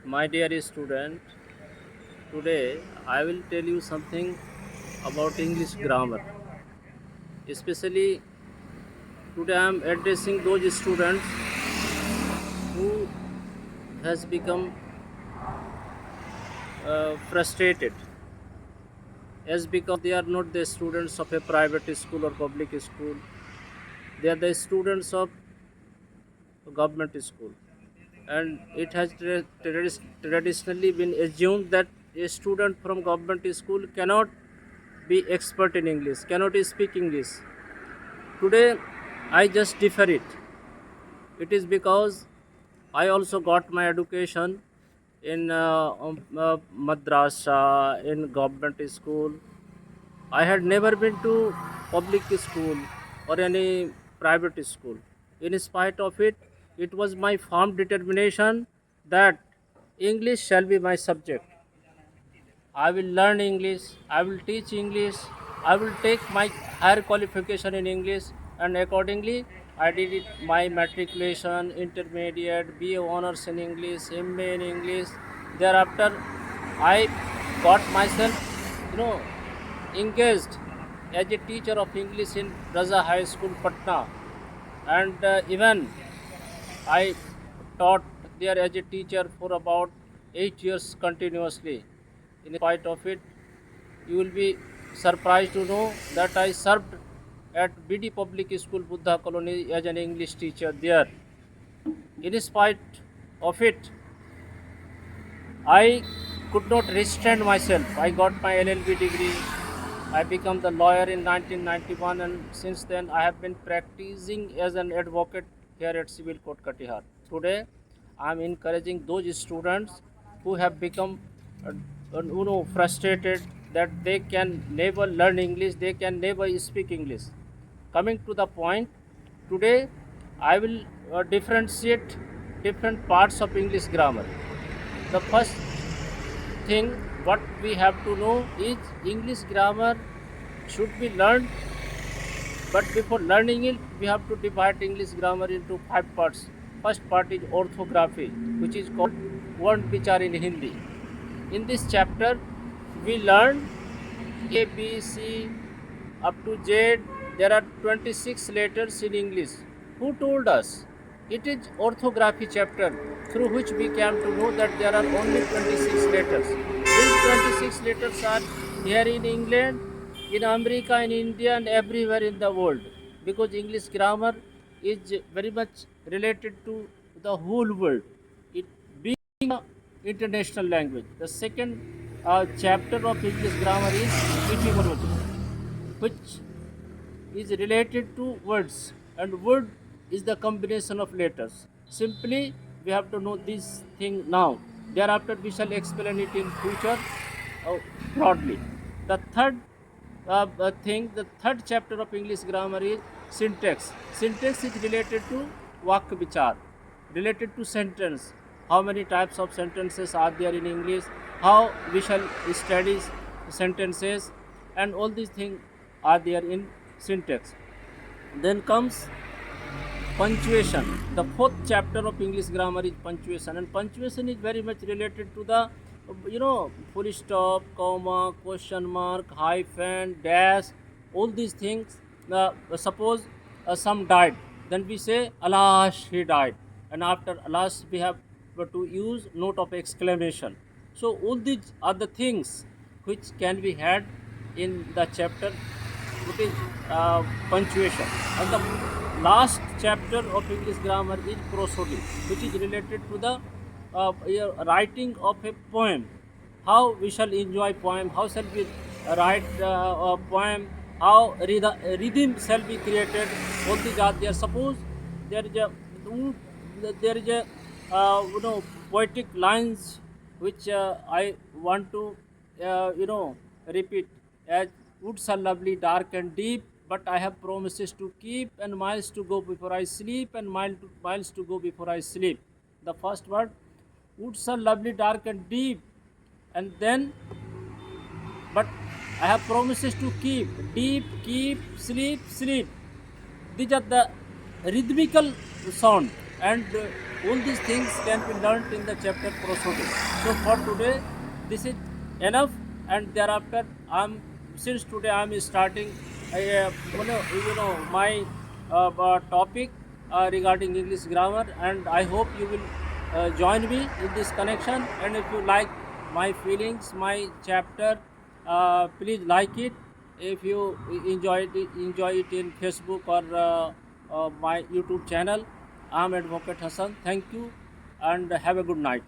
My dear student, today I will tell you something about English grammar. Especially today I am addressing those students who has become frustrated as because they are not the students of a private school or public school. They are the students of government school. And it has traditionally been assumed that a student from government school cannot be expert in English, cannot speak English. Today, I just differ it. It is because I also got my education in madrasa, in government school. I had never been to public school or any private school. In spite of it, it was my firm determination that English shall be my subject. I will learn English, I will teach English, I will take my higher qualification in English, and accordingly I did it my matriculation, intermediate, BA honors in English, MA in English. Thereafter I got myself, you know, engaged as a teacher of English in Raza High School, Patna, and even I taught there as a teacher for about 8 years continuously. In spite of it, you will be surprised to know that I served at BD Public School, Buddha Colony, as an English teacher there. In spite of it, I could not restrain myself. I got my LLB degree. I became the lawyer in 1991, and since then I have been practicing as an advocate here at Civil Court Katihar. Today, I am encouraging those students who have become frustrated that they can never learn English, they can never speak English. Coming to the point, today I will differentiate different parts of English grammar. The first thing what we have to know is English grammar should be learned, but before learning it we have to divide English grammar into 5 parts. First part is orthography, which is called word vichar in Hindi. In this chapter we learn A, B, C up to Z. There are 26 letters in English. Who told us? It is orthography chapter through which we came to know that there are only 26 letters. These 26 letters are here in England, in America, in India, and everywhere in the world, because English grammar is very much related to the whole world. It being an international language. The second chapter of English grammar is etymology, which is related to words, and word is the combination of letters. Simply we have to know this thing now. Thereafter we shall explain it in future uh, broadly. The third chapter of English grammar is syntax. Syntax is related to Vakya Vichar, related to sentence. How many types of sentences are there in English? How we shall study sentences, and all these things are there in syntax. Then comes punctuation. The fourth chapter of English grammar is punctuation, and punctuation is very much related to the full stop, comma, question mark, hyphen, dash, all these things. Suppose some died, then we say alas he died, and after alas we have to use note of exclamation. So all these are the things which can be had in the chapter, which is punctuation. And the last chapter of English grammar is prosody, which is related to the writing of a poem. How we shall enjoy poem, how shall we write a poem, how rhythm shall be created. All these are there. Suppose there is a there is a poetic lines which I want to repeat, as woods are lovely, dark and deep, but I have promises to keep, and miles to go before I sleep, and miles to go before I sleep. The first word, woods are lovely, dark and deep, and then, but I have promises to keep, deep, keep, sleep, sleep. These are the rhythmical sound, and All these things can be learnt in the chapter prosody. So for today, this is enough, and thereafter since today I'm starting my topic regarding English grammar, and I hope you will join me in this connection. And if you like my feelings, my chapter, please like it. If you enjoy it in Facebook or my YouTube channel. I'm Advocate Hassan. Thank you and have a good night.